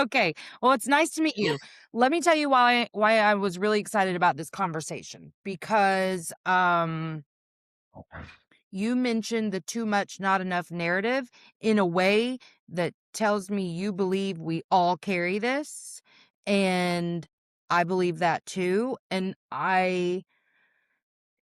Okay. Well, it's nice to meet you. Let me tell you why I was really excited about this conversation because you mentioned the too much not enough narrative in a way that tells me you believe we all carry this, and I believe that too. And I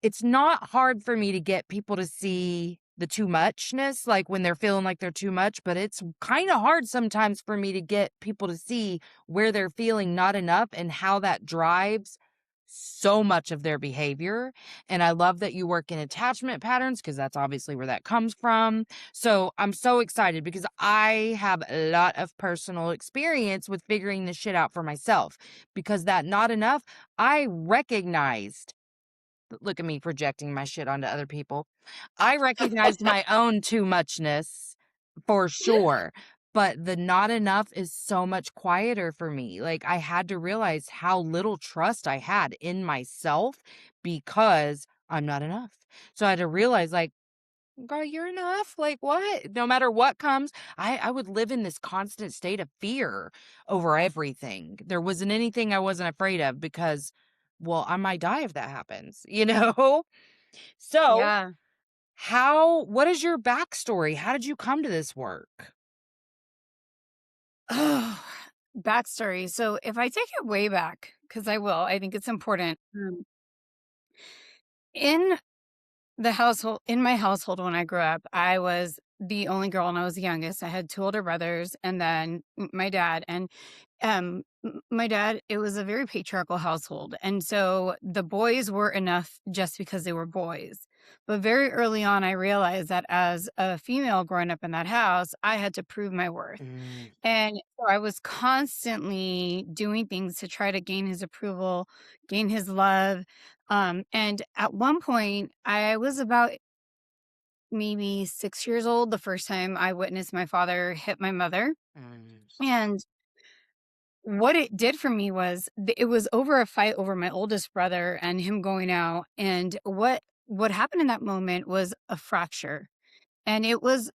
it's not hard for me to get people to see the too muchness, like, when they're feeling like they're too much, but it's kinda hard sometimes for me to get people to see where they're feeling not enough and how that drives so much of their behavior, and I love that you work in attachment patterns because that's obviously where that comes from. So, I'm so excited because I have a lot of personal experience with figuring this shit out for myself because that not enough, I recognized look at me projecting my shit onto other people. I recognized my own too muchness for sure, but the not enough is so much quieter for me. Like, I had to realize how little trust I had in myself because I'm not enough. So I had to realize, like, girl, you're enough. Like, what? No matter what comes, I would live in this constant state of fear over everything. There wasn't anything I wasn't afraid of because, well, I might die if that happens, you know? So, Yeah. what is your backstory? How did you come to this work? Oh, backstory. So if I take it way back, because I will, I think it's important. In in my household when I grew up, I was the only girl and I was the youngest. I had two older brothers and then my dad. And my dad, it was a very patriarchal household. And so the boys were enough just because they were boys. But very early on, I realized that as a female growing up in that house, I had to prove my worth. Mm, And so I was constantly doing things to try to gain his approval, gain his love. And at one point, I was about maybe 6 years old the first time I witnessed my father hit my mother. mm, And what it did for me was it was over a fight over my oldest brother and him going out. And what happened in that moment was a fracture. And it was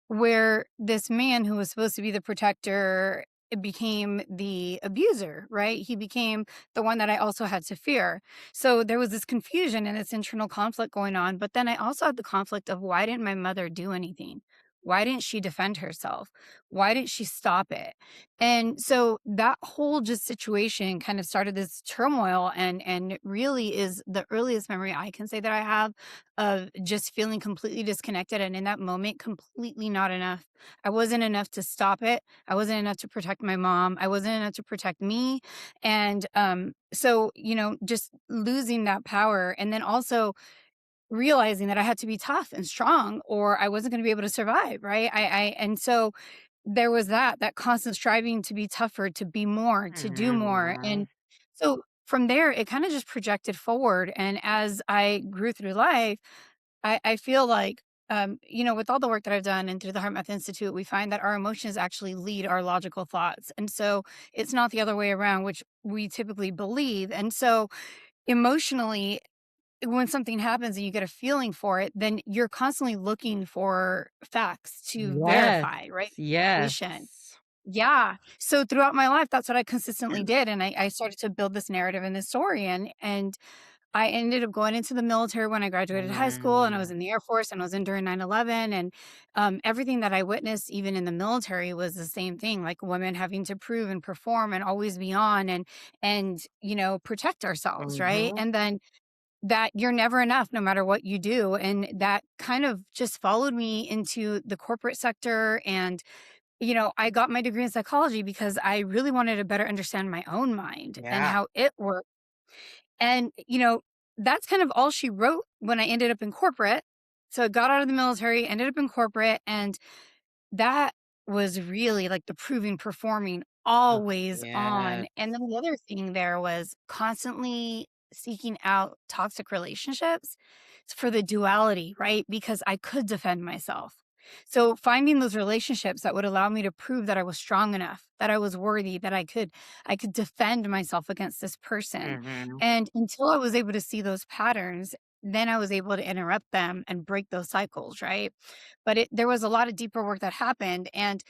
where this man who was supposed to be the protector became the abuser, right? He became the one that I also had to fear. So there was this confusion and this internal conflict going on. But then I also had the conflict of why didn't my mother do anything? Why didn't she defend herself? Why didn't she stop it? And so that whole just situation kind of started this turmoil and it really is the earliest memory I can say that I have of just feeling completely disconnected and in that moment completely not enough. I wasn't enough to stop it. I wasn't enough to protect my mom. I wasn't enough to protect me. And so, just losing that power and then also realizing that I had to be tough and strong or I wasn't going to be able to survive, right? And so there was that constant striving to be tougher, to be more, to do more. mm, And so from there, it kind of just projected forward. And as I grew through life, I feel like, with all the work that I've done and through the Heart Math Institute, we find that our emotions actually lead our logical thoughts. And so it's not the other way around, which we typically believe. And so emotionally, when something happens and you get a feeling for it, then you're constantly looking for facts to yes, verify, right? yes. Validation. Yeah. So throughout my life, that's what I consistently did. And I started to build this narrative and this story. And I ended up going into the military when I graduated high school and I was Mm, in the Air Force and I was in during 9/11. And everything that I witnessed, even in the military, was the same thing, like women having to prove and perform and always be on and protect ourselves. Right. mhm, And then that you're never enough no matter what you do. And that kind of just followed me into the corporate sector. And, I got my degree in psychology because I really wanted to better understand my own mind and yeah. how it worked. And, that's kind of all she wrote when I ended up in corporate. So I got out of the military, ended up in corporate, and that was really like the proving, performing, Oh, always yes. on. And then the other thing there was constantly seeking out toxic relationships for the duality, right? Because I could defend myself. So finding those relationships that would allow me to prove that I was strong enough, that I was worthy, that I could defend myself against this person. Mhm. And until I was able to see those patterns, then I was able to interrupt them and break those cycles, right? But there was a lot of deeper work that happened. And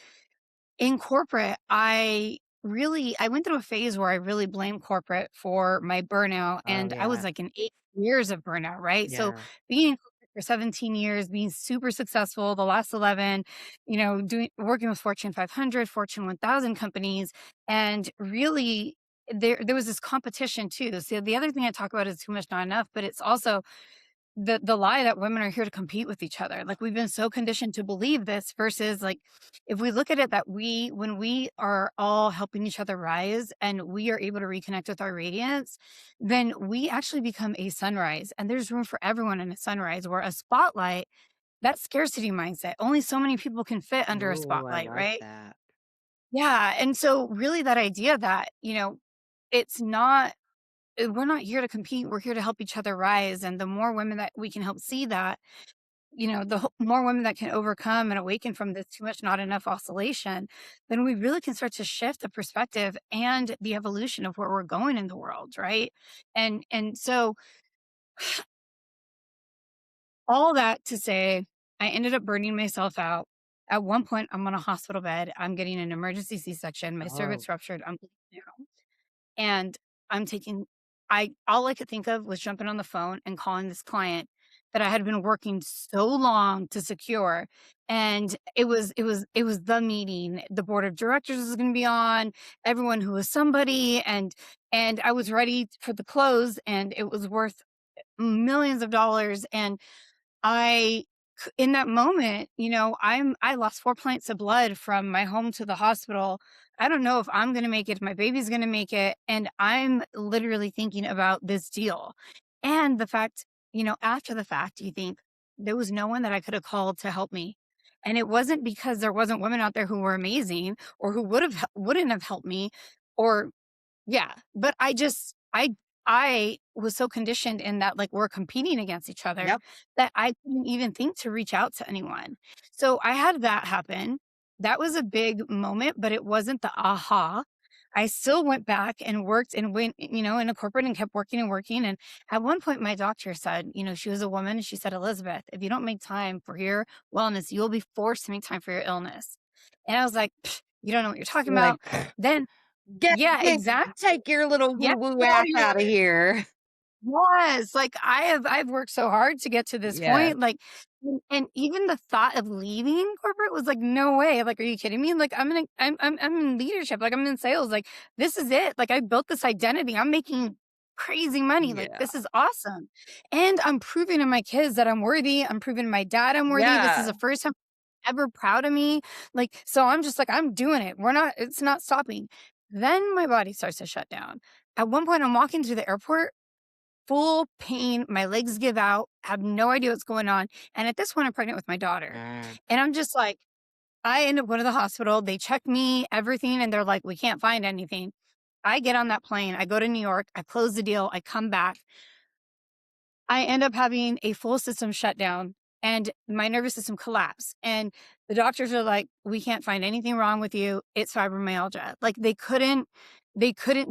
in corporate, I really I went through a phase where I really blamed corporate for my burnout, Oh, and I was yeah. like in 8 years of burnout, right? So Yeah. being in corporate for 17 years, being super successful, the last 11, doing working with Fortune 500, Fortune 1000 companies, and really there was this competition too. So the other thing I talk about is too much, not enough, but it's also the lie that women are here to compete with each other. Like we've been so conditioned to believe this versus like if we look at it that when we are all helping each other rise and we are able to reconnect with our radiance, then we actually become a sunrise. And there's room for everyone in a sunrise where a spotlight, that scarcity mindset, only so many people can fit under a Ooh, I spotlight, like right? that. Yeah. And so really that idea that, it's not we're not here to compete. We're here to help each other rise. And the more women that we can help see that, more women that can overcome and awaken from this too much, not enough oscillation, then we really can start to shift the perspective and the evolution of where we're going in the world, right? And so all that to say, I ended up burning myself out. At one point, I'm on a hospital bed. I'm getting an emergency C-section. My Oh, cervix ruptured. I'm bleeding out. And I'm taking I all I could think of was jumping on the phone and calling this client that I had been working so long to secure. And it was the meeting. The board of directors was gonna be on, everyone who was somebody, and I was ready for the close, and it was worth millions of dollars. And I in that moment, I lost 4 pints of blood from my home to the hospital. I don't know if I'm gonna make it, if my baby's gonna make it, and I'm literally thinking about this deal. And the fact, after the fact, you think, there was no one that I could have called to help me. And it wasn't because there wasn't women out there who were amazing or who wouldn't have helped me, or yeah, but I was so conditioned in that, like, we're competing against each other yep. that I couldn't even think to reach out to anyone. So I had that happen. That was a big moment, but it wasn't the aha. I still went back and worked and went, in a corporate and kept working and working. And at one point, my doctor said, she was a woman, and she said, Elizabeth, if you don't make time for your wellness, you'll be forced to make time for your illness. And I was like, "Pfft, you don't know what you're talking You're like, about." Then get yeah, get exactly. take your little Yeah, woo-woo get ass out of out of here. here. Yes, like, I've worked so hard to get to this Yes. point, like, and even the thought of leaving corporate was like, "No way." Like, "Are you kidding me?" Like, I'm in leadership, like, I'm in sales, like, this is it, like, I built this identity, I'm making crazy money, like, Yeah. this is awesome, and I'm proving to my kids that I'm worthy, I'm proving to my dad I'm worthy, this is Yeah. the first time ever proud of me, like, so I'm just like, "I'm doing it, it's not stopping." Then my body starts to shut down. At one point, I'm walking through the airport, full pain, my legs give out, have no idea what's going on, and at this point, I'm pregnant with my daughter, Mm. and I'm just like I end up going to the hospital, they check me, everything, and they're like, "We can't find anything." I get on that plane, I go to New York, I close the deal, I come back, I end up having a full system shutdown and my nervous system collapse. And the doctors are like, "We can't find anything wrong with you. It's fibromyalgia." Like they couldn't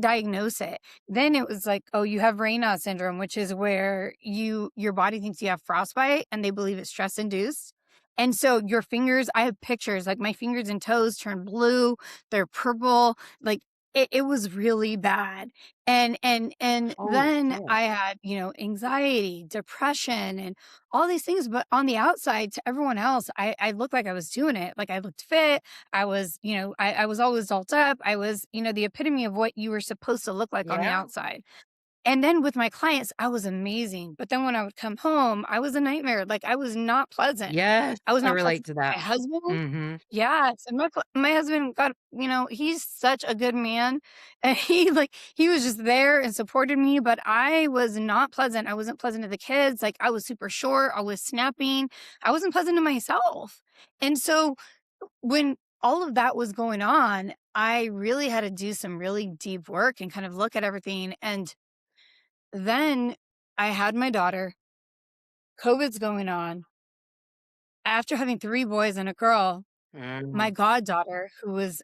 diagnose it. Then it was like, "Oh, you have Raynaud syndrome," which is where your body thinks you have frostbite and they believe it's stress induced. And so your fingers, I have pictures, like my fingers and toes turn blue, they're purple, like it was really bad. And Holy then shit. I had, anxiety, depression, and all these things, but on the outside to everyone else, I looked like I was doing it. Like I looked fit. I was, I was always dolled up. I was, the epitome of what you were supposed to look like on the Yeah. outside. And then with my clients, I was amazing. But then when I would come home, I was a nightmare. Like I was not pleasant. Yes, I was I not relate pleasant to to that. my husband. Mhm. Yes, and my husband got, he's such a good man, and he was just there and supported me, but I was not pleasant. I wasn't pleasant to the kids. Like I was super short. I was snapping. I wasn't pleasant to myself. And so when all of that was going on, I really had to do some really deep work and kind of look at everything. And then I had my daughter, COVID's going on. After having 3 boys and a girl, my Mm. goddaughter, who was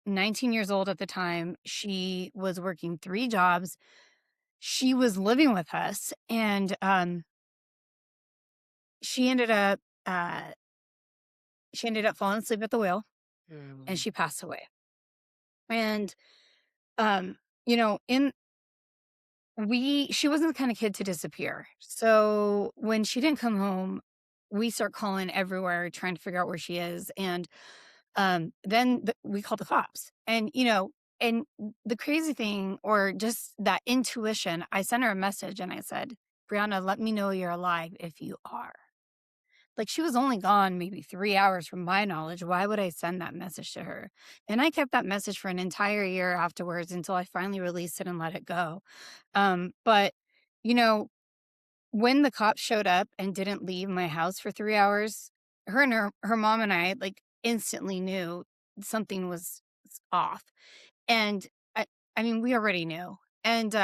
19 years old at the time, she was working 3 jobs. She was living with us, and she ended up uh, she ended up falling asleep at the wheel, and Mm. she passed away. And, um, you know, in she wasn't the kind of kid to disappear. So when she didn't come home, we start calling everywhere trying to figure out where she is. And we called the cops. And the crazy thing, or just that intuition, I sent her a message and I said, "Brianna, let me know you're alive if you are." Like, she was only gone maybe 3 hours from my knowledge. Why would I send that message to her? And I kept that message for an entire year afterwards until I finally released it and let it go. But, you know, when the cops showed up and didn't leave my house for 3 hours, her mom and I, like, instantly knew something was off. And I I mean, we already knew. And,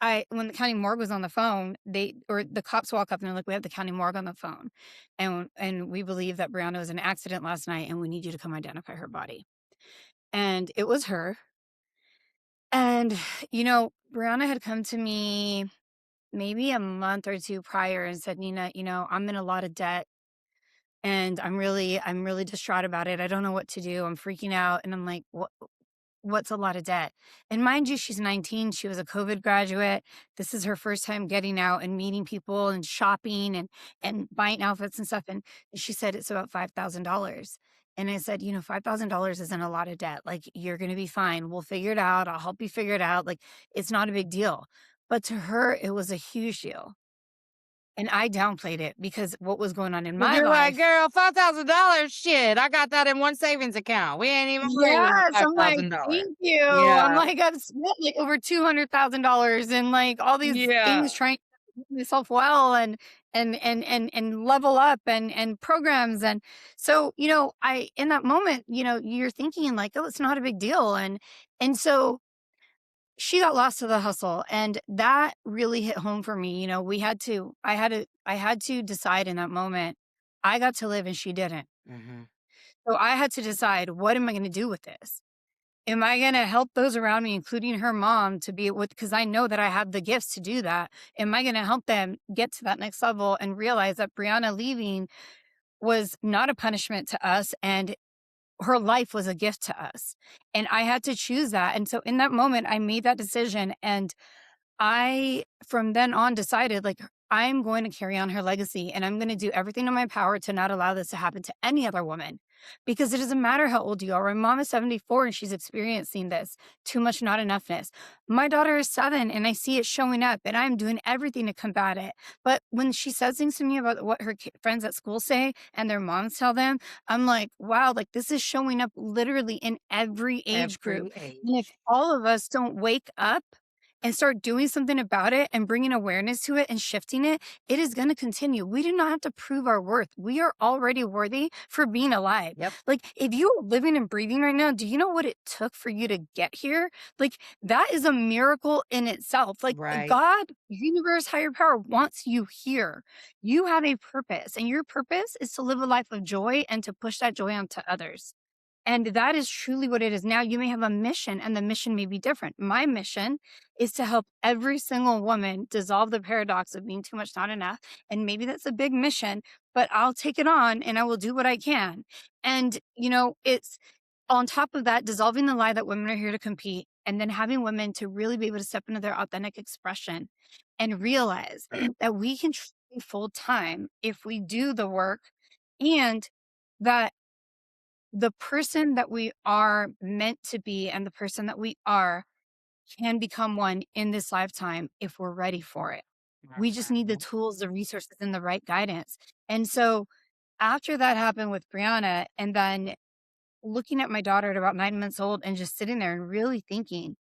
I when the county morgue was on the phone, the cops walk up and they're like, "We have the county morgue on the phone, and we believe that Brianna was in an accident last night, and we need you to come identify her body." And it was her. And, Brianna had come to me maybe a month or 2 prior and said, "Nina, I'm in a lot of debt, and I'm really distraught about it. I don't know what to do. I'm freaking out." And I'm like, What's a lot of debt?" And mind you, she's 19. She was a COVID graduate. This is her first time getting out and meeting people and shopping and buying outfits and stuff. And she said it's about $5,000. And I said, $5,000 isn't a lot of debt. Like, you're gonna be fine. We'll figure it out. I'll help you figure it out. Like, it's not a big deal. But to her, it was a huge deal. And I downplayed it because what was going on in 'Cause my you're like, life. "Girl, $5,000? Shit, I got that in one savings account. We ain't even worried about Yes, I'm like, $5,000." "Thank you." I'm Yeah. like, "I've spent, like, over $200,000 and, like, all these Yeah. things trying to make myself well and level up and programs." And so, I in that moment, you're thinking like, "Oh, it's not a big deal." And so she got lost to the hustle, and that really hit home for me. I had to decide in that moment. I got to live and she didn't. Mhm. So I had to decide, what am I gonna do with this? Am I gonna help those around me, including her mom, to be with, because I know that I have the gifts to do that. Am I gonna help them get to that next level and realize that Brianna leaving was not a punishment to us, and her life was a gift to us? And I had to choose that. And so in that moment, I made that decision. And I, from then on, decided, like, I'm going to carry on her legacy and I'm going to do everything in my power to not allow this to happen to any other woman, because it doesn't matter how old you are. My mom is 74 and she's experiencing this too much not enoughness. My daughter is 7 and I see it showing up and I'm doing everything to combat it. But when she says things to me about what her friends at school say and their moms tell them, I'm like, wow, like, this is showing up literally in every age group. Every And if age. all of us don't wake up and start doing something about it and bringing awareness to it and shifting it, it is going to continue. We do not have to prove our worth. We are already worthy for being alive. Yep. Like, if you are living and breathing right now, do you know what it took for you to get here? Like, that is a miracle in itself. Like, Right. God, universe, higher power wants you here. You have a purpose, and your purpose is to live a life of joy and to push that joy onto others. And that is truly what it is. Now, you may have a mission, and the mission may be different. My mission is to help every single woman dissolve the paradox of being too much, not enough. And maybe that's a big mission, but I'll take it on and I will do what I can. And, it's on top of that, dissolving the lie that women are here to compete, and then having women to really be able to step into their authentic expression and realize that we can be full time if we do the work, and that the person that we are meant to be and the person that we are can become one in this lifetime if we're ready for it. We just need the Mhm. tools, the resources, and the right guidance. And so after that happened with Brianna, and then looking at my daughter at about 9 months old and just sitting there and really thinking,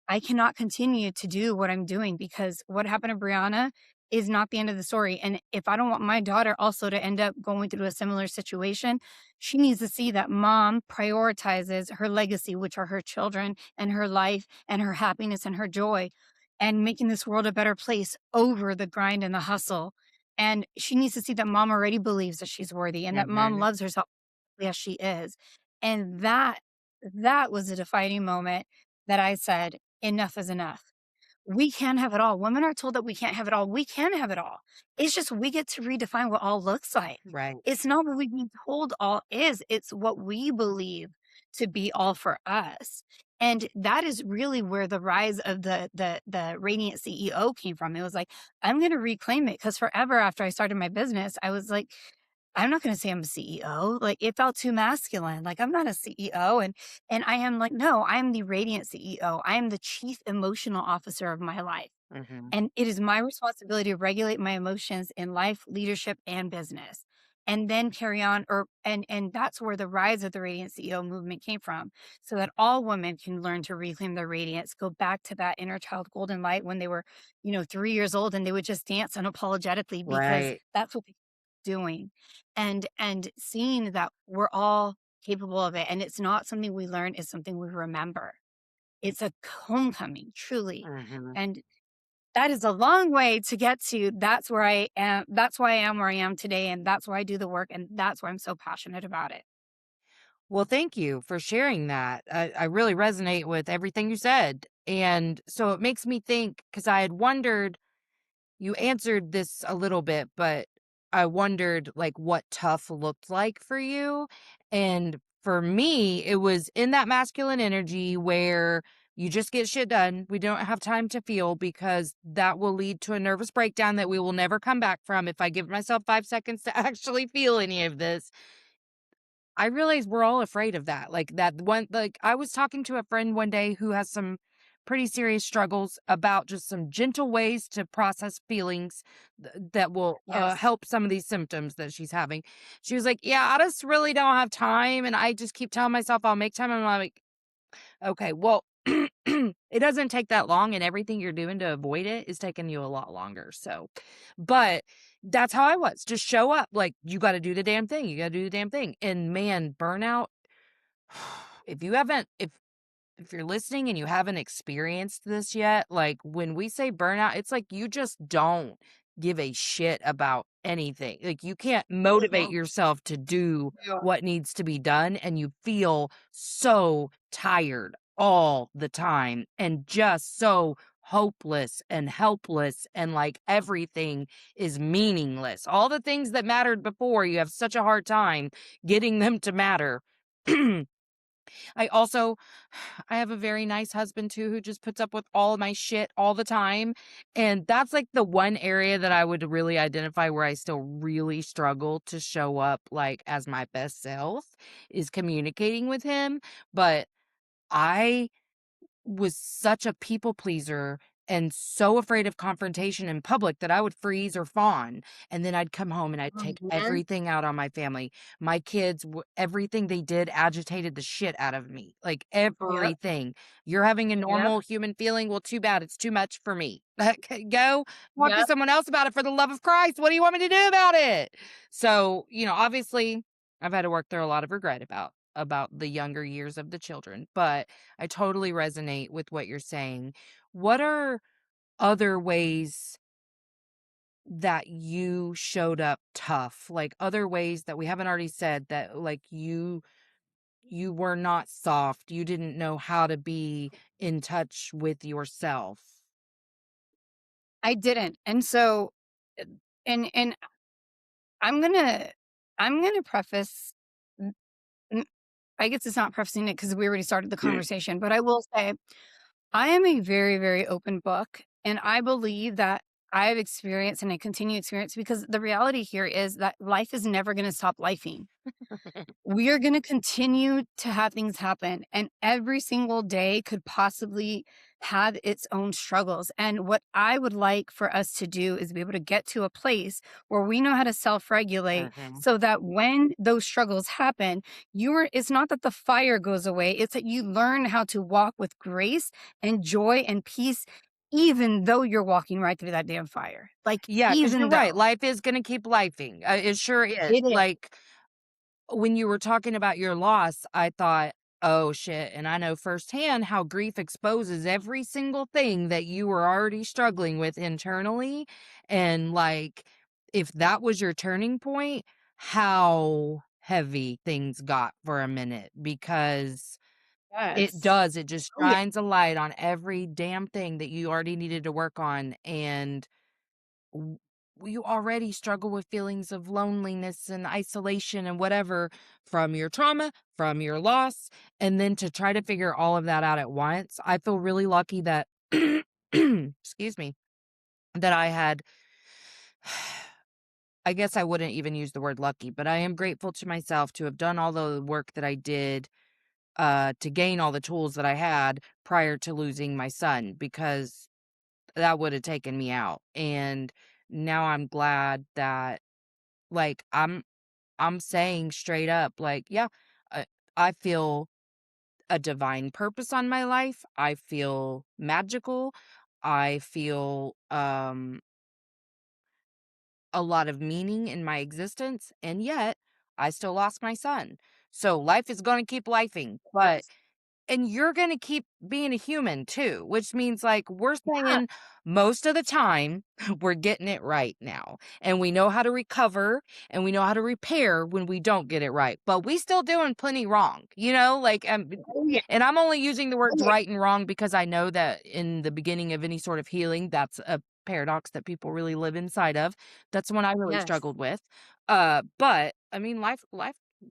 I cannot continue to do what I'm doing, because what happened to Brianna is not the end of the story. And if I don't want my daughter also to end up going through a similar situation, she needs to see that mom prioritizes her legacy, which are her children and her life and her happiness and her joy, and making this world a better place over the grind and the hustle. And she needs to see that mom already believes that she's worthy and that mom Mhm. loves herself as she is. And that was a defining moment that I said, enough is enough. We can have it all. Women are told that we can't have it all. We can have it all. It's just we get to redefine what all looks like. Right. It's not what we've been told all is, it's what we believe. to be all for us. And that is really where the rise of the Radiant CEO came from. It was like, I'm going to reclaim it, because forever after I started my business, I was like, I'm not going to say I'm a CEO. Like, it felt too masculine. Like, I'm not a CEO. And I am like, no, I'm the Radiant CEO. I am the chief emotional officer of my life. Mhm. And it is my responsibility to regulate my emotions in life, leadership, and business. And then carry on, and that's where the rise of the Radiant CEO movement came from. So that all women can learn to reclaim their radiance, go back to that inner child golden light when they were, 3 years old, and they would just dance unapologetically because Right. that's what they were doing. And seeing that we're all capable of it. And it's not something we learn, it's something we remember. It's a homecoming, truly. Mhm. And that is a long way to get to. That's where I am. That's why I am where I am today. And that's why I do the work. And that's why I'm so passionate about it. Well, thank you for sharing that. I really resonate with everything you said. And so it makes me think, because I had wondered, you answered this a little bit, but I wondered like what tough looked like for you. And for me, it was in that masculine energy where you just get shit done. We don't have time to feel, because that will lead to a nervous breakdown that we will never come back from if I give myself 5 seconds to actually feel any of this. I realize we're all afraid of that. Like that one, like I was talking to a friend one day who has some pretty serious struggles about just some gentle ways to process feelings that will Yes. help some of these symptoms that she's having. She was like, "Yeah, I just really don't have time." And I just keep telling myself I'll make time. And I'm like, okay, well, it doesn't take that long, and everything you're doing to avoid it is taking you a lot longer. So, but that's how I was. Just show up. Like, you got to do the damn thing. You got to do the damn thing. And man, burnout, if you haven't, if you're listening and you haven't experienced this yet, like when we say burnout, it's like you just don't give a shit about anything. Like you can't motivate Mhm. yourself to do Yeah. what needs to be done, and you feel so tired all the time and just so hopeless and helpless, and like everything is meaningless. All the things that mattered before, you have such a hard time getting them to matter. I also I have a very nice husband too who just puts up with all of my shit all the time, and that's, like, the one area that I would really identify where I still really struggle to show up, like, as my best self, is communicating with him, but I was such a people pleaser and so afraid of confrontation in public that I would freeze or fawn. And then I'd come home and I'd take Mhm. everything out on my family. My kids, everything they did agitated the shit out of me. Like Yep. everything. You're having a Yep. normal human feeling. Well, too bad. It's too much for me. Okay, go talk to Yep. someone else about it, for the love of Christ. What do you want me to do about it? So, obviously I've had to work through a lot of regret about the younger years of the children, but I totally resonate with what you're saying. What are other ways that you showed up tough? Like other ways that we haven't already said, that like you were not soft. You didn't know how to be in touch with yourself. I didn't. And so, uh, and I'm gonna, I'm gonna preface. n- n- I guess it's not prefacing it because we already started the conversation, but I will say I am a very, very open book, and I believe that I've experienced and I continue to experience, because the reality here is that life is never going to stop lifing. We are going to continue to have things happen, and every single day could possibly have its own struggles. And what I would like for us to do is be able to get to a place where we know how to self-regulate, Mhm. so that when those struggles happen, it's not that the fire goes away, it's that you learn how to walk with grace and joy and peace, even though you're walking right through that damn fire. Like, Yeah, because you're even right. though Life is going to keep lifing. It sure is. it is. Like, when you were talking about your loss, I thought, "Oh, shit," and I know firsthand how grief exposes every single thing that you were already struggling with internally, and, like, if that was your turning point, how heavy things got for a minute, because Yes. it just Oh, yeah. shines a light on every damn thing that you already needed to work on, and you already struggle with feelings of loneliness and isolation and whatever from your trauma, from your loss, and then to try to figure all of that out at once. I feel really lucky that excuse me, that I had I guess I wouldn't even use the word lucky, but I am grateful to myself to have done all the work that I did to gain all the tools that I had prior to losing my son because that would have taken me out. And now I'm glad that like I'm saying straight up like, yeah, I, I feel a divine purpose on my life. I feel magical. I feel a lot of meaning in my existence, and yet I still lost my son. So life is going to keep lifing, but and you're gonna keep being a human too, which means, like, we're Yeah. saying most of the time, we're getting it right now, and we know how to recover, and we know how to repair when we don't get it right, but we still doing plenty wrong, like, Oh, yeah. and I'm only using the Oh, words yeah. right and wrong because I know that in the beginning of any sort of healing, that's a paradox that people really live inside of. That's the one I really Yes. struggled with, but, I mean, life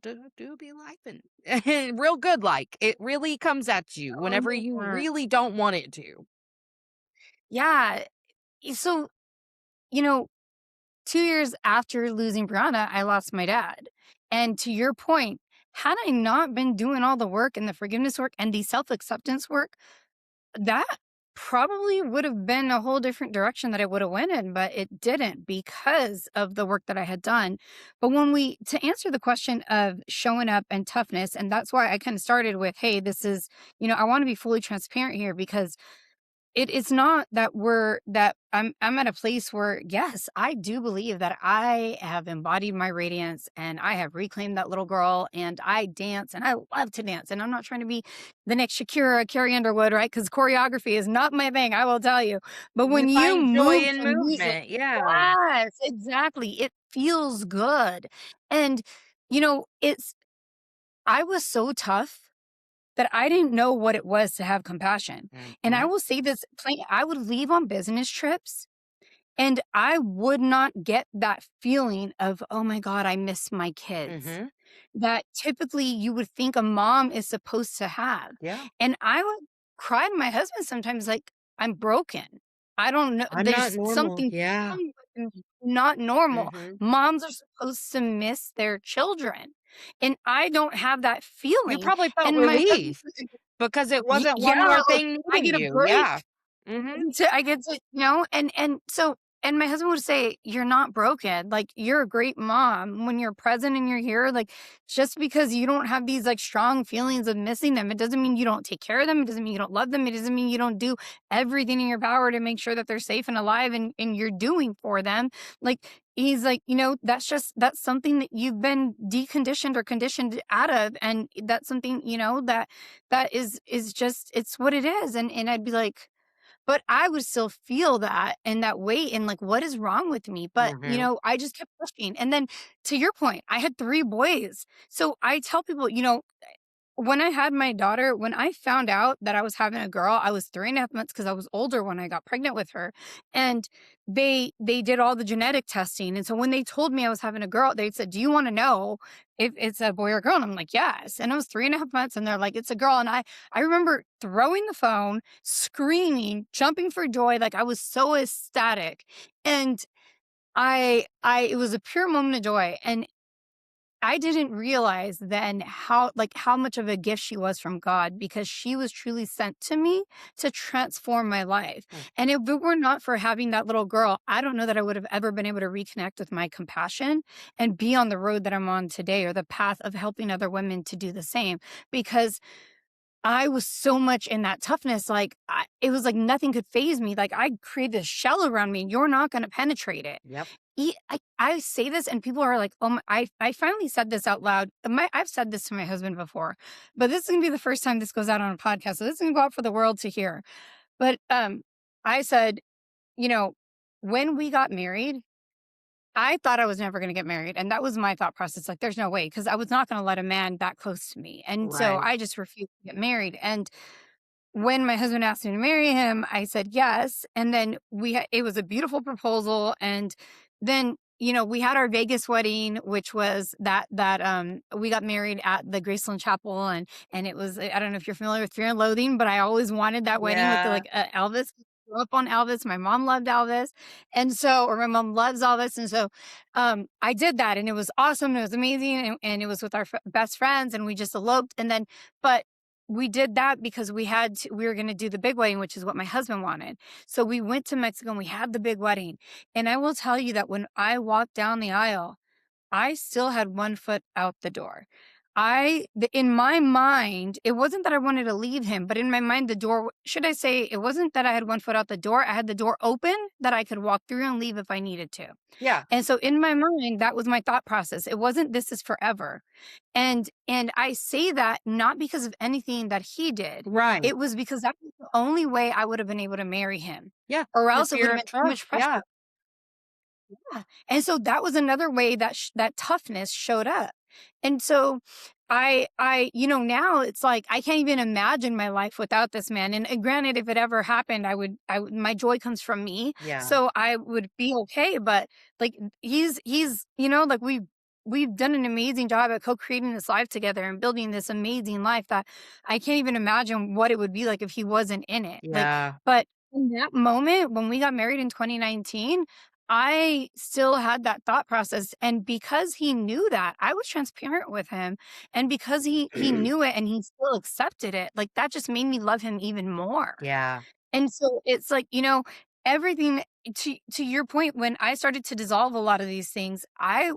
do be lifing. Real good like. It really comes at you Oh, whenever you yeah. really don't want it to. Yeah. So, you know, 2 years after losing Brianna, I lost my dad. And to your point, had I not been doing all the work and the forgiveness work and the self-acceptance work, that probably would have been a whole different direction that I would have went in, but it didn't because of the work that I had done. But when we to answer the question of showing up and toughness, and that's why I kind of started with, hey, this is, I want to be fully transparent here because it's not that I'm at a place where, yes, I do believe that I have embodied my radiance and I have reclaimed that little girl and I dance and I love to dance. And I'm not trying to be the next Shakira, Carrie Underwood, right? Because choreography is not my thing, I will tell you. But You when you find joy move in to music, movement, yeah. yes, exactly. It feels good. And, it's I was so tough that I didn't know what it was to have compassion. And I Mhm, will say this plain, I would leave on business trips and I would not get that feeling of, "Oh my god, I miss my kids," mhm, that typically you would think a mom is supposed to have. yeah. And I would cry to my husband sometimes like, "I'm broken. I don't know. I'm not There's normal, something yeah. wrong with me, not normal. Mhm. Moms are supposed to miss their children, and I don't have that You feeling." probably felt And my husband, relief because it wasn't one yeah, more like, thing I needing get a you, break. yeah. Mhm. I get to, and so and my husband would say, "You're not broken. Like, you're a great mom when you're present and you're here. Like, just because you don't have these like strong feelings of missing them, it doesn't mean you don't take care of them. It doesn't mean you don't love them. It doesn't mean you don't do everything in your power to make sure that they're safe and alive and you're doing for them." Like, he's like, that's something that you've been deconditioned or conditioned out of. And that's something, that is just it's what it is. And I'd be like, but I would still feel that and that weight and like, what is wrong with me? But, Mhm. I just kept pushing. And then to your point, I had 3 boys. So I tell people, when I had my daughter, when I found out that I was having a girl, I was 3.5 months because I was older when I got pregnant with her. And they did all the genetic testing. And so when they told me I was having a girl, they said, "Do you want to know if it's a boy or girl?" And I'm like, "Yes." And I was 3.5 months, and they're like, "It's a girl." And I remember throwing the phone, screaming, jumping for joy, like I was so ecstatic. And I it was a pure moment of joy. And I didn't realize then how much of a gift she was from God because she was truly sent to me to transform my life. Mm, And if it were not for having that little girl, I don't know that I would have ever been able to reconnect with my compassion and be on the road that I'm on today or the path of helping other women to do the same because I was so much in that toughness, like, it was like nothing could phase me, like, I created a shell around me, and you're not gonna penetrate it. yep. I say this and people are like, "Oh my," I finally said this out loud. I've said this to my husband before, but this is gonna be the first time this goes out on a podcast, so this is gonna go out for the world to hear. But, I said, you know, "When we got married, I thought I was never gonna get married," and that was my thought process, like, "There's no way," because I was not gonna let a man that close to me, and so Right. I just refused to get married. And when my husband asked me to marry him, I said yes, and then it was a beautiful proposal, and then, we had our Vegas wedding, which was we got married at the Graceland Chapel, and it was, I don't know if you're familiar with Fear and Loathing, but I always wanted that wedding with Yeah. Elvis. Grew up on Elvis. My mom loved Elvis. And so, or my mom loves Elvis. And so, I did that, and it was awesome. It was amazing. And it was with our best friends, and we just eloped. But we did that because we were going to do the big wedding, which is what my husband wanted. So we went to Mexico and we had the big wedding. And I will tell you that when I walked down the aisle, I still had one foot out the door. In my mind, it wasn't that I wanted to leave him, but in my mind, should I say, it wasn't that I had one foot out the door. I had the door open that I could walk through and leave if I needed to. Yeah. And so in my mind, that was my thought process. It wasn't, this is forever. And I say that not because of anything that he did. Right. It was because that was the only way I would have been able to marry him. Yeah. Or The else it would fear have of been too trust. much pressure. Yeah. Yeah. And so that was another way that that toughness showed up. And so now it's like I can't even imagine my life without this man. And granted, if it ever happened, my joy comes from me, Yeah. so I would be okay. But like he's like we've done an amazing job at co-creating this life together and building this amazing life that I can't even imagine what it would be like if he wasn't in it. Like, Yeah. but in that moment when we got married in 2019, I still had that thought process, and because he knew that, I was transparent with him, and because he knew it and he still accepted it, like, that just made me love him even more. Yeah. And so it's like, everything to your point, when I started to dissolve a lot of these things, I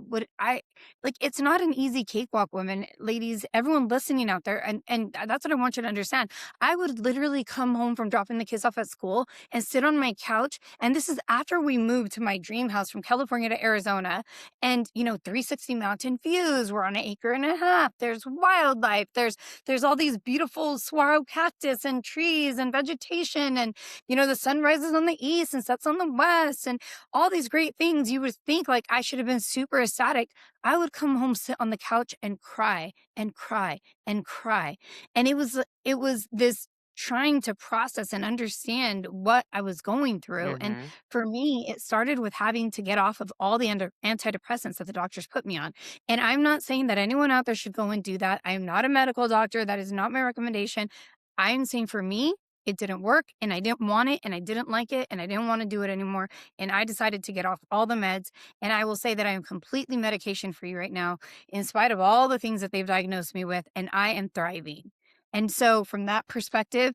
like, it's not an easy cakewalk, women, ladies, everyone listening out there, and that's what I want you to understand. I would literally come home from dropping the kids off at school and sit on my couch, and this is after we moved to my dream house from California to Arizona, and 360 mountain views. We're on an acre and a half. There's wildlife. There's all these beautiful saguaro cactus and trees and vegetation, and the sun rises on the east and sets on the west, and all these great things. You would think like I should have been super ecstatic. I would come home, sit on the couch and cry and cry and cry. And it was this trying to process and understand what I was going through. And Mhm. for me, it started with having to get off of all the antidepressants that the doctors put me on. And I'm not saying that anyone out there should go and do that. I am not a medical doctor. That is not my recommendation. I'm saying for me, it didn't work, and I didn't want it, and I didn't like it, and I didn't want to do it anymore. And I decided to get off all the meds. And I will say that I am completely medication free right now, in spite of all the things that they've diagnosed me with, and I am thriving. And so, from that perspective,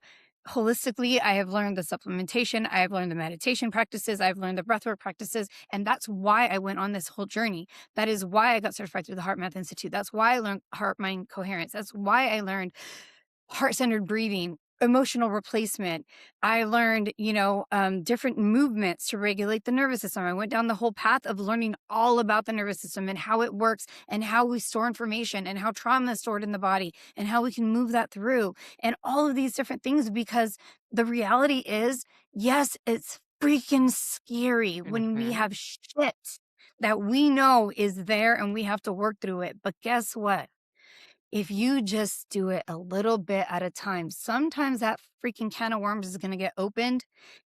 holistically, I have learned the supplementation, I have learned the meditation practices, I've learned the breathwork practices, and that's why I went on this whole journey. That is why I got certified through the Heart Math Institute. That's why I learned heart mind coherence. That's why I learned heart-centered breathing, emotional replacement. I learned, different movements to regulate the nervous system. I went down the whole path of learning all about the nervous system and how it works and how we store information and how trauma is stored in the body and how we can move that through and all of these different things, because the reality is, yes, it's freaking scary when we Mhm. have shit that we know is there and we have to work through it. But guess what? If you just do it a little bit at a time, sometimes that freaking can of worms is going to get opened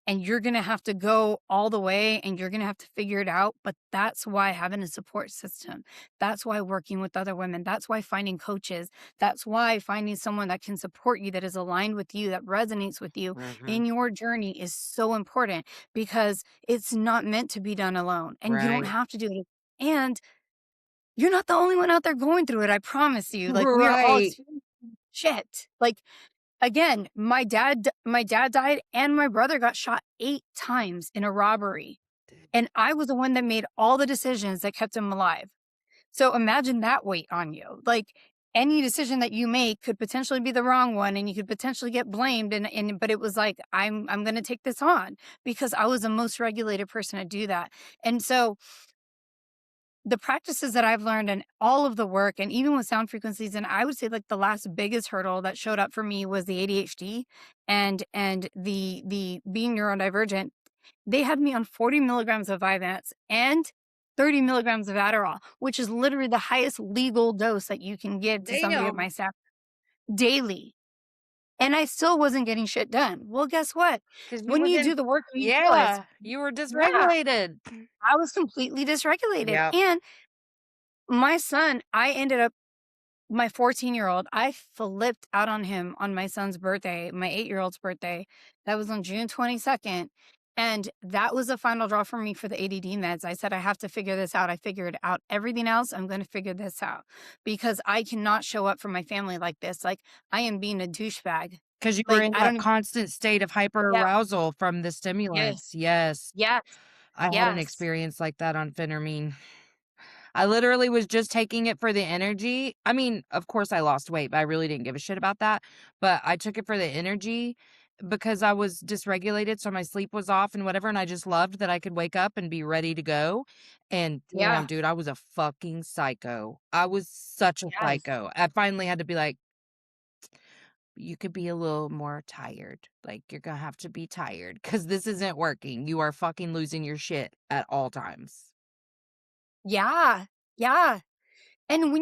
and you're going to have to go all the way and you're going to have to figure it out. But that's why having a support system, that's why working with other women, that's why finding coaches, that's why finding someone that can support you, that is aligned with you, that resonates with you Mhm. in your journey is so important, because it's not meant to be done alone and you don't Right. have to do it. And you're not the only one out there going through it, I promise you. Like, we are all Right. experiencing shit. Like, again, my dad died and my brother got shot 8 times in a robbery, and I was the one that made all the decisions that kept him alive. So imagine that weight on you. Like, any decision that you make could potentially be the wrong one, and you could potentially get blamed, but it was like, I'm gonna take this on because I was the most regulated person to do that. And so the practices that I've learned and all of the work, and even with sound frequencies, and I would say like the last biggest hurdle that showed up for me was the ADHD and the being neurodivergent. They had me on 40 milligrams of Vyvanse and 30 milligrams of Adderall, which is literally the highest legal dose that you can give to somebody at Damn. my staff daily. and I still wasn't getting shit done. Well, guess what? Because you When you wasn't do the work and you realize, yeah, you were yeah, dysregulated. I was completely dysregulated. Yep. And my son, I ended up my 14-year-old, I flipped out on him on my son's birthday, my 8-year-old's birthday. That was on June 22nd. And that was the final draw for me for the ADD meds. I said, I have to figure this out. I figured out everything else. I'm going to figure this out because I cannot show up for my family like this. Like, I am being a douchebag. Because you were Like, in I that don't, constant state of yeah, hyperarousal from the yes, stimulants. Yes. yes, I had an yes, experience like that on phentermine. I literally was just taking it for the energy. I mean, of course I lost weight, but I really didn't give a shit about that. But I took it for the energy because I was dysregulated, so my sleep was off and whatever, and I just loved that I could wake up and be ready to go. And damn, yeah, dude, I was a fucking psycho. I was such a yes. psycho. I finally had to be like, you could be a little more tired. Like, you're gonna have to be tired because this isn't working. You are fucking losing your shit at all times. Yeah, yeah. And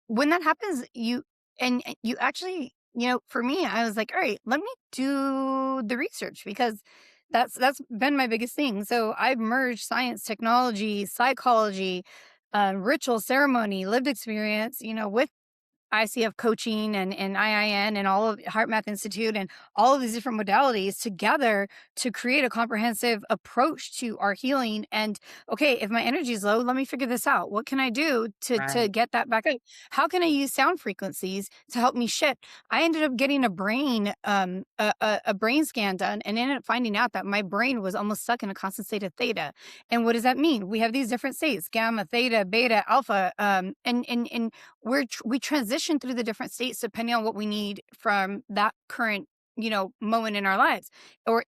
when that happens, you actually, for me, I was like, all right, let me do the research because that's been my biggest thing. So I've merged science, technology, psychology, ritual, ceremony, lived experience, with ICF coaching and IIN and all of Heart Math Institute and all of these different modalities together to create a comprehensive approach to our healing. And okay, if my energy is low, let me figure this out. What can I do to Right. get that back up? How can I use sound frequencies to help me shift? I ended up getting a brain scan done and ended up finding out that my brain was almost stuck in a constant state of theta. And what does that mean? We have these different states: gamma, theta, beta, alpha, and we transition through the different states depending on what we need from that current moment in our lives or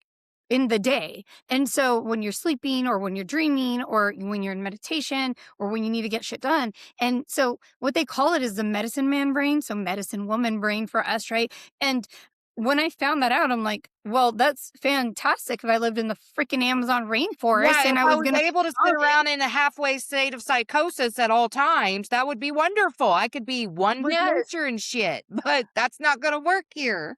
in the day. And so when you're sleeping or when you're dreaming or when you're in meditation or when you need to get shit done. And so what they call it is the medicine man brain, so medicine woman brain for us, right? And when I found that out, I'm like, well, that's fantastic if I lived in the freaking Amazon rainforest Yeah, if and I I was was going to able to sit around in a halfway state of psychosis at all times, that would be wonderful. I could be one with yes. nature and shit, but that's not gonna work here.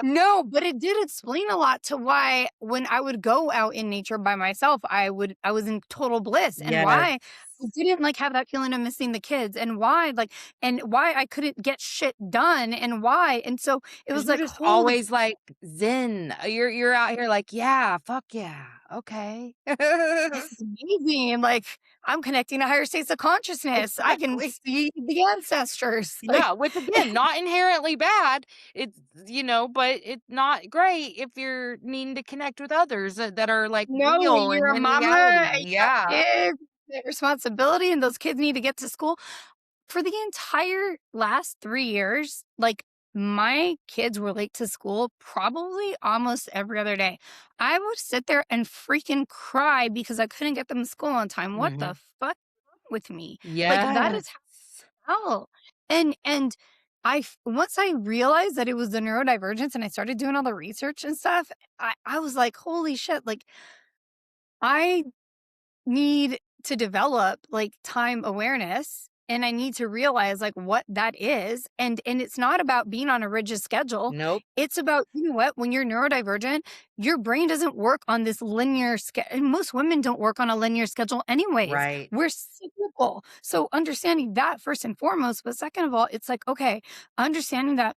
No, but it did explain a lot to why when I would go out in nature by myself, I was in total bliss and Yes. why I didn't like have that feeling of missing the kids and why and why I couldn't get shit done and why. And so it 'Cause was you're like, just holy, always, like, zen. You're out here like, "Yeah, fuck yeah, okay." this is amazing. Like I'm connecting to higher states of consciousness. I can Exactly. see the ancestors. Like Yeah, which again, not inherently bad. It's but it's not great if you're needing to connect with others that are, like, no, real you're and a in mama reality. and you got Yeah. kids, that responsibility, and those kids need to get to school. For the entire last 3 years, like, my kids were late to school probably almost every other day. I would sit there and freaking cry because I couldn't get them to school on time. What the Mhm. fuck with me? Like, that is Yes. hell. And once I realized that it was the neurodivergence and I started doing all the research and stuff, I was like, "Holy shit," like, I need to develop like time awareness and I need to realize like what that is and it's not about being on a rigid schedule. Nope. It's about, you know what, when you're neurodivergent, your brain doesn't work on this linear schedule, and most women don't work on a linear schedule anyways. Right. We're cyclical, so understanding that first and foremost, but second of all, it's like, okay, understanding that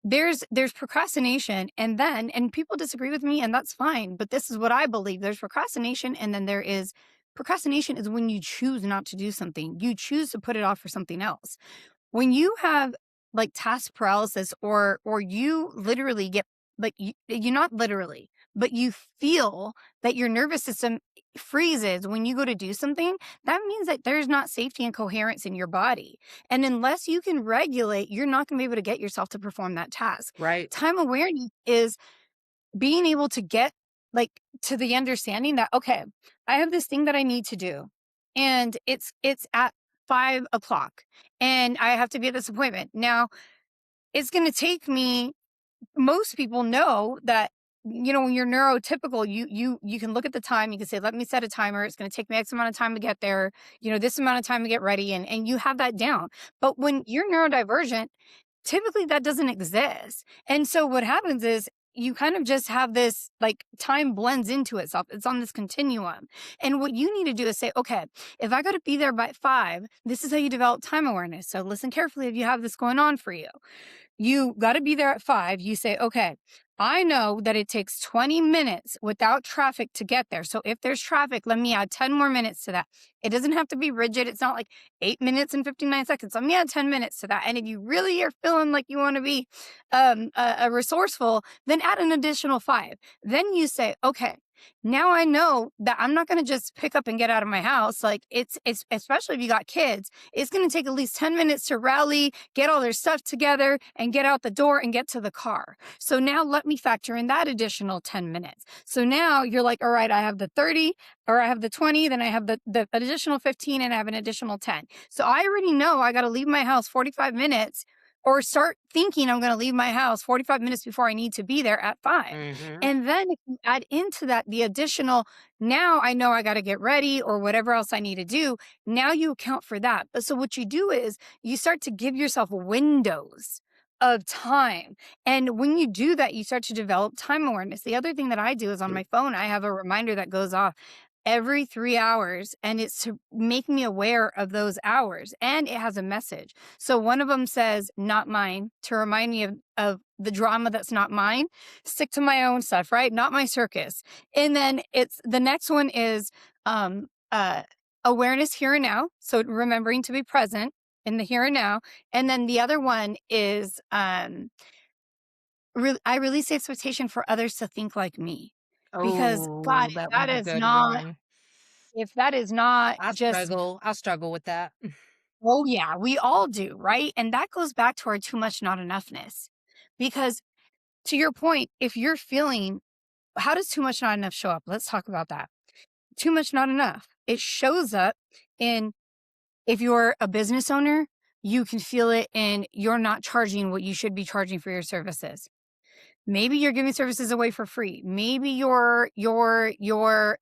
there's procrastination and people disagree with me and that's fine, but this is what I believe. There's procrastination and then there is procrastination is when you choose not to do something. You choose to put it off for something else. When you have like task paralysis or you literally get like you not literally, but you feel that your nervous system freezes when you go to do something, that means that there's not safety and coherence in your body. And unless you can regulate, you're not going to be able to get yourself to perform that task. Right. Time awareness is being able to get like to the understanding that okay, I have this thing that I need to do and it's at 5 o'clock and I have to be at this appointment now. It's going to take me, most people know that, when you're neurotypical, you can look at the time, you can say, let me set a timer, it's going to take me X amount of time to get there, this amount of time to get ready, and you have that down. But when you're neurodivergent, typically that doesn't exist. And so what happens is you kind of just have this like time blends into itself. It's on this continuum. And what you need to do is say, okay, if I got to be there by 5, this is how you develop time awareness. So listen carefully if you have this going on for you. You got to be there at 5. You say, okay, I know that it takes 20 minutes without traffic to get there. So if there's traffic, let me add 10 more minutes to that. It doesn't have to be rigid. It's not like 8 minutes and 59 seconds. Let me add 10 minutes to that. And if you really are feeling like you want to be a resourceful, then add an additional 5. Then you say, okay, now I know that I'm not going to just pick up and get out of my house. Like it's especially if you got kids, it's going to take at least 10 minutes to rally, get all their stuff together and get out the door and get to the car. So now let me factor in that additional 10 minutes. So now you're like, all right, I have the 30 or I have the 20, then I have the additional 15 and I have an additional 10. So I already know I got to leave my house 45 minutes or start thinking I'm going to leave my house 45 minutes before I need to be there at 5. Mhm. And then if you add into that the additional, now I know I got to get ready or whatever else I need to do. Now you account for that. But so what you do is you start to give yourself windows of time. And when you do that, you start to develop time awareness. The other thing that I do is on my phone, I have a reminder that goes off every 3 hours, and it's to make me aware of those hours. And it has a message. So one of them says, not mine, to remind me of the drama that's not mine. Stick to my own stuff, right? Not my circus. And then it's the next one is um uh awareness here and now. So remembering to be present in the here and now. And then the other one is I release the expectation for others to think like me. Because God, Oh, that one's a good one. if that is not I just, struggle. I struggle with that. oh yeah, we all do, right? And that goes back to our too much, not enoughness. Because to your point, if you're feeling, how does too much, not enough show up? Let's talk about that. Too much, not enough. It shows up in, if you're a business owner, you can feel it in you're not charging what you should be charging for your services. Maybe you're giving services away for free. Maybe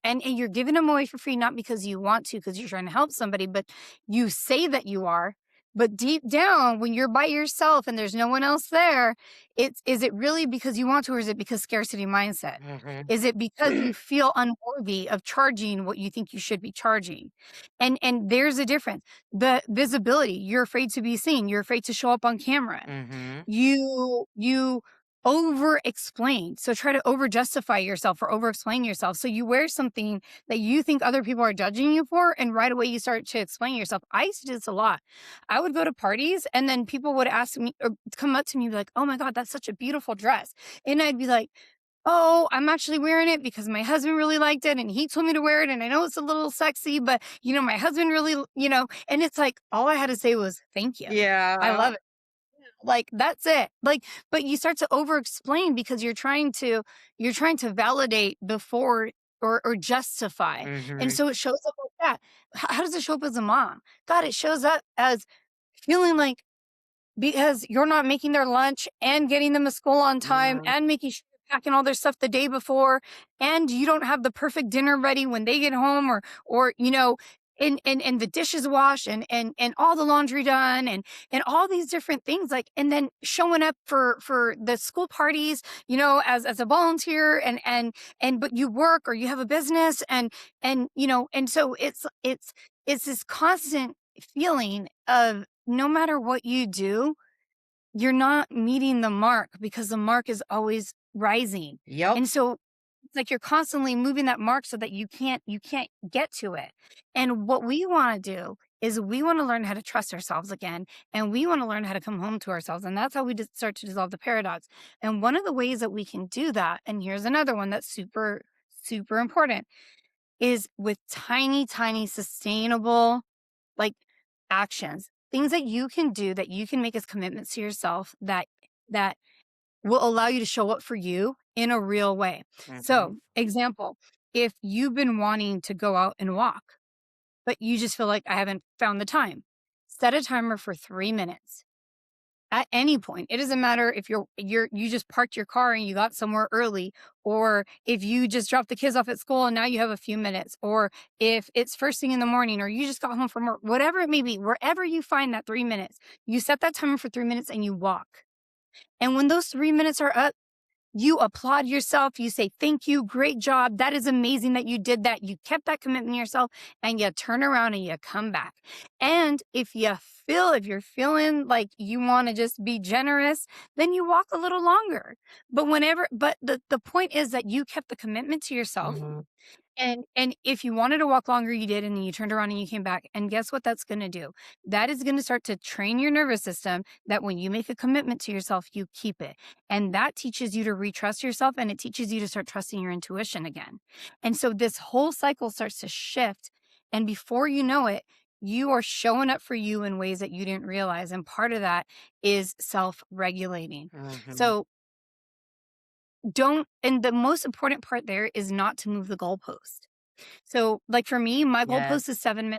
and you're giving them away for free, not because you want to, because you're trying to help somebody, but you say that you are. But deep down, when you're by yourself and there's no one else there, is it really because you want to, or is it because scarcity mindset? Mhm. Is it because you feel unworthy of charging what you think you should be charging? And there's a difference. The visibility, you're afraid to be seen, you're afraid to show up on camera. Mhm. You over explain. So try to over justify yourself or over explain yourself. So you wear something that you think other people are judging you for, and right away you start to explain yourself. I used to do this a lot. I would go to parties and then people would ask me or come up to me like, oh my God, that's such a beautiful dress. And I'd be like, oh, I'm actually wearing it because my husband really liked it and he told me to wear it. And I know it's a little sexy, but my husband really, and it's like all I had to say was, thank you. I Yeah. love it. Like, that's it. Like, but you start to over explain because you're trying to validate before or justify. And Mhm. so it shows up like that. How does it show up as a mom? God, it shows up as feeling like because you're not making their lunch and getting them to school on time Mhm. and making sure you're packing all their stuff the day before, and you don't have the perfect dinner ready when they get home, or and the dishes washed and all the laundry done and all these different things, like, and then showing up for the school parties, as a volunteer, and but you work or you have a business, and so it's this constant feeling of no matter what you do, you're not meeting the mark because the mark is always rising. Yep. And so it's like you're constantly moving that mark so that you can't get to it. And what we want to do is we want to learn how to trust ourselves again, and we want to learn how to come home to ourselves, and that's how we just start to dissolve the paradox. And one of the ways that we can do that, and here's another one that's super super important, is with tiny tiny sustainable, like, actions, things that you can do, that you can make as commitments to yourself, that will allow you to show up for you in a real way. Mhm. So, example, if you've been wanting to go out and walk, but you just feel like I haven't found the time, set a timer for 3 minutes. At any point. It doesn't matter if you just parked your car and you got somewhere early, or if you just dropped the kids off at school and now you have a few minutes, or if it's first thing in the morning, or you just got home from work, whatever it may be, wherever you find that 3 minutes, you set that timer for 3 minutes and you walk. And when those 3 minutes are up, you applaud yourself. You say, thank you. Great job. That is amazing that you did that. You kept that commitment to yourself, and you turn around and you come back. And if you're feeling like you want to just be generous, then you walk a little longer. But the point is that you kept the commitment to yourself, Mhm. and if you wanted to walk longer, you did, and then you turned around and you came back. And guess what that's gonna do? That is gonna start to train your nervous system that when you make a commitment to yourself, you keep it. And that teaches you to retrust yourself, and it teaches you to start trusting your intuition again. And so this whole cycle starts to shift. And before you know it, you are showing up for you in ways that you didn't realize. And part of that is self-regulating. Mhm. So don't, and the most important part there is not to move the goalpost. So, like for me, my Yes. goalpost is 7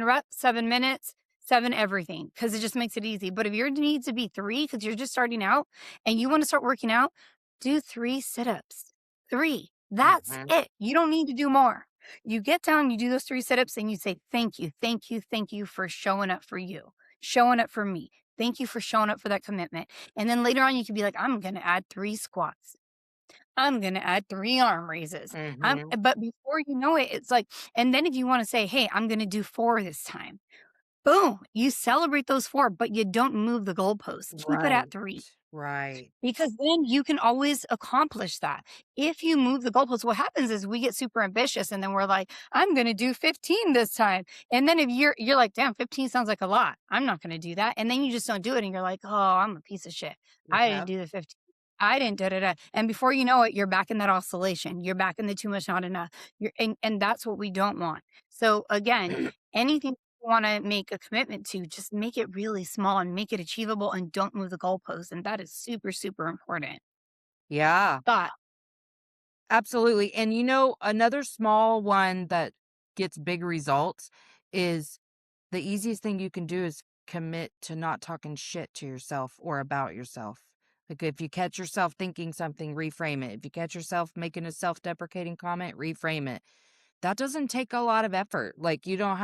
reps, 7 minutes, seven everything, because it just makes it easy. But if your needs to be three, because you're just starting out and you want to start working out, do 3 sit-ups. Three. That's Mhm. it. You don't need to do more. You get down, you do those 3 sit-ups, and you say, thank you, thank you, thank you for showing up for you, showing up for me. Thank you for showing up for that commitment. And then later on, you can be like, I'm going to add 3 squats. I'm gonna add 3 arm raises. Mhm. But before you know it, it's like, and then if you wanna say, "Hey, I'm gonna do 4 this time." Boom, you celebrate those 4, but you don't move the goalpost. Keep it at Right. 3. Right. Because then you can always accomplish that. If you move the goalposts, what happens is we get super ambitious and then we're like, I'm gonna do 15 this time. And then if you're like, damn, 15 sounds like a lot. I'm not gonna do that. And then you just don't do it and you're like, oh, I'm a piece of shit. I didn't Yep. do the 15. I didn't da da da. And before you know it, you're back in that oscillation. You're back in the too much, not enough. And that's what we don't want. So again, anything want to make a commitment to, just make it really small and make it achievable and don't move the goalpost. And that is super, super important. Yeah. Thought. Absolutely. And another small one that gets big results is the easiest thing you can do is commit to not talking shit to yourself or about yourself. Like if you catch yourself thinking something, reframe it. If you catch yourself making a self deprecating comment, reframe it. That doesn't take a lot of effort. Like you don't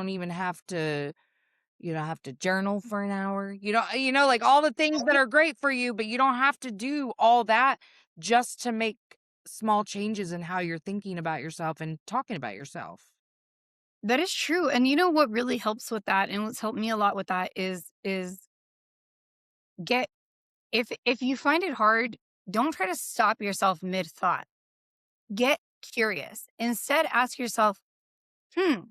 even have to you don't have to journal for an hour. Like all the things that are great for you, but you don't have to do all that just to make small changes in how you're thinking about yourself and talking about yourself. That is true. And you know what really helps with that, and what's helped me a lot with that is get if you find it hard, don't try to stop yourself mid thought. Get curious. Instead, ask yourself, hmm,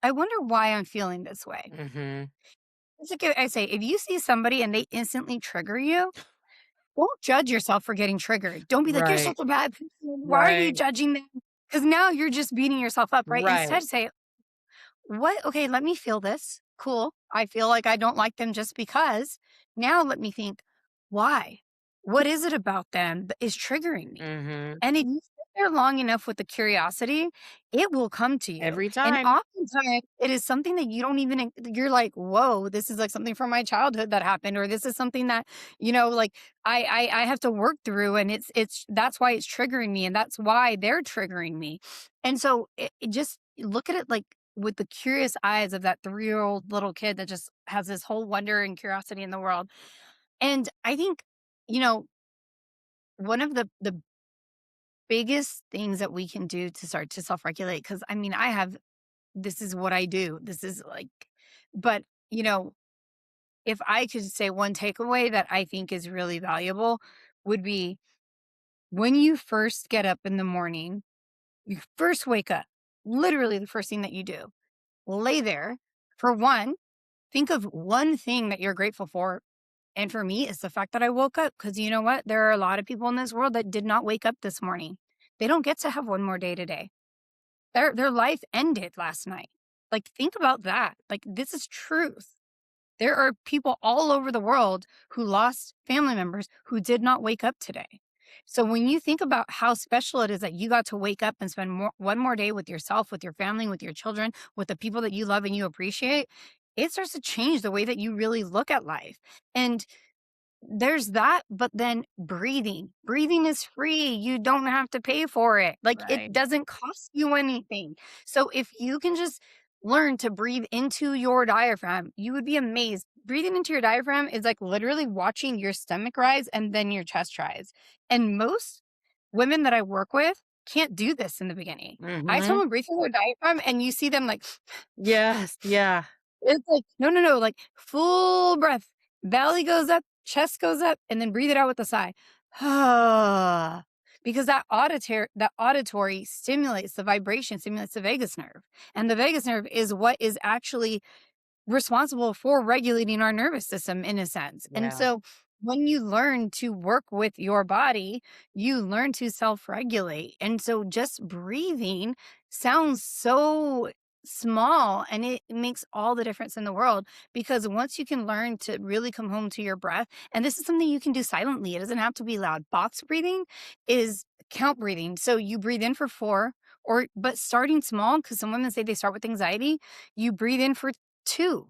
I wonder why I'm feeling this way. Mhm. It's like I say, if you see somebody and they instantly trigger you, don't judge yourself for getting triggered. Don't be like, "You're Right. such a bad person. Why are you Right. judging them?" Because now you're just beating yourself up, right? Instead, Right. say, "What? Okay, let me feel this. Cool. I feel like I don't like them just because. Now let me think, why? What is it about them that is triggering me?" Mhm. And if you sit there long enough with the curiosity, it will come to you. Every And time. oftentimes it is something that you don't even, you're like, whoa, this is like something from my childhood that happened, or this is something that, like I have to work through. And that's why it's triggering me. And that's why they're triggering me. And so it just look at it like with the curious eyes of that 3-year-old little kid that just has this whole wonder and curiosity in the world. And I think, you know, one of the biggest things that we can do to start to self-regulate, because I mean, this is what I do. This is like, but you know, if I could say one takeaway that I think is really valuable would be, when you first get up in the morning, you first wake up, literally the first thing that you do, lay there. For one, think of one thing that you're grateful for. And for me, it's the fact that I woke up, because you know what? There are a lot of people in this world that did not wake up this morning. They don't get to have one more day today. Their life ended last night. Like, think about that. Like, this is truth. There are people all over the world who lost family members who did not wake up today. So when you think about how special it is that you got to wake up and spend one more day with yourself, with your family, with your children, with the people that you love and you appreciate, it starts to change the way that you really look at life. And there's that, but then breathing. Breathing is free. You don't have to pay for it. Like, it Right. doesn't cost you anything. So if you can just learn to breathe into your diaphragm, you would be amazed. Breathing into your diaphragm is like literally watching your stomach rise and then your chest rise. And most women that I work with can't do this in the beginning. I tell Mhm. them breathe through their diaphragm and you see them like Yes, yeah. it's like, no, no, no, like full breath. Belly goes up, chest goes up, and then breathe it out with a sigh. Because that auditory stimulates the vibration, stimulates the vagus nerve. And the vagus nerve is what is actually responsible for regulating our nervous system in a sense. And Yeah. so when you learn to work with your body, you learn to self regulate. And so just breathing sounds so small and it makes all the difference in the world because once you can learn to really come home to your breath, and this is something you can do silently, it doesn't have to be loud. Box breathing is count breathing. So you breathe in for 4 or but starting small because some women say they start with anxiety, you breathe in for 2,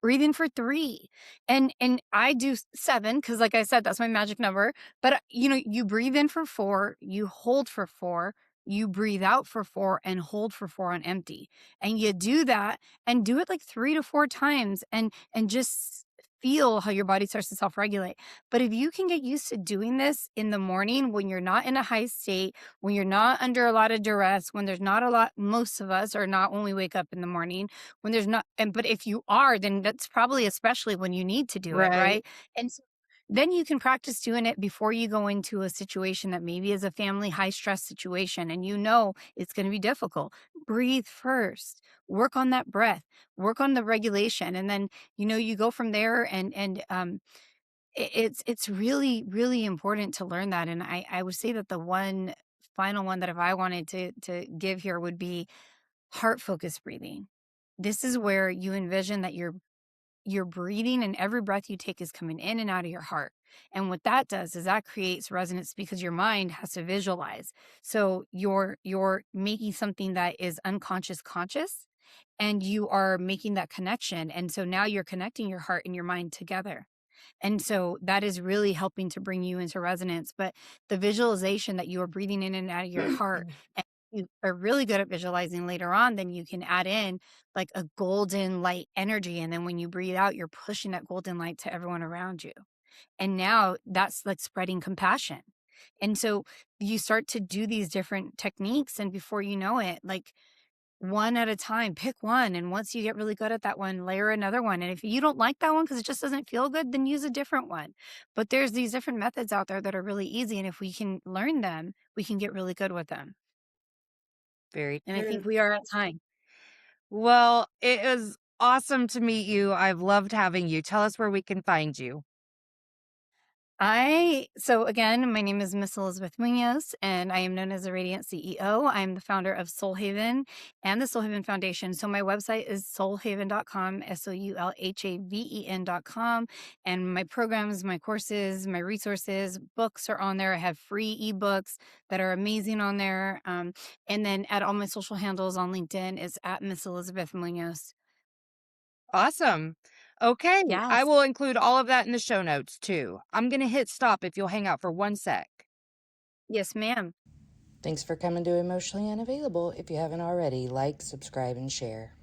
breathe in for 3, and I do 7 because, like I said, that's my magic number, but, you breathe in for 4, you hold for 4, you breathe out for 4, and hold for 4 on empty, and you do that, and do it, like, 3 to 4 times, and just feel how your body starts to self-regulate, but if you can get used to doing this in the morning when you're not in a high state, when you're not under a lot of duress, when there's not a lot most of us are not when we wake up in the morning, when there's not but if you are, then that's probably especially when you need to do it, Right. right? And so then you can practice doing it before you go into a situation that maybe is a family high stress situation and you know it's going to be difficult. Breathe first. Work on that breath. Work on the regulation and then you go from there it's really really important to learn that and I would say that the one final one that if I wanted to give here would be heart focused breathing. This is where you envision that you're breathing and every breath you take is coming in and out of your heart. And what that does is that creates resonance because your mind has to visualize. So you're making something that is unconscious conscious and you are making that connection. And so now you're connecting your heart and your mind together. And so that is really helping to bring you into resonance. But the visualization that you are breathing in and out of your heart, and you are really good at visualizing later on, then you can add in like a golden light energy. And then when you breathe out, you're pushing that golden light to everyone around you. And now that's like spreading compassion. And so you start to do these different techniques. And before you know it, like one at a time, pick one, and once you get really good at that one, layer another one, and if you don't like that one because it just doesn't feel good, then use a different one. But there's these different methods out there that are really easy, and if we can learn them, we can get really good with them, Very and I think true. we are at time. Well, it was awesome to meet you. I've loved having you. Tell us where we can find you. So again, my name is Miss Elizabeth Munoz, and I am known as a Radiant CEO. I'm the founder of Soul Haven and the Soul Haven Foundation. So my website is soulhaven.com, soulhaven.com. And my programs, my courses, my resources, books are on there. I have free ebooks that are amazing on there. And then at all my social handles on LinkedIn is at Miss Elizabeth Munoz. Awesome. Okay, I Yes. will include all of that in the show notes too. I'm going to hit stop if you'll hang out for 1 sec. Yes, ma'am. Thanks for coming to Emotionally Unavailable. If you haven't already, like, subscribe, and share.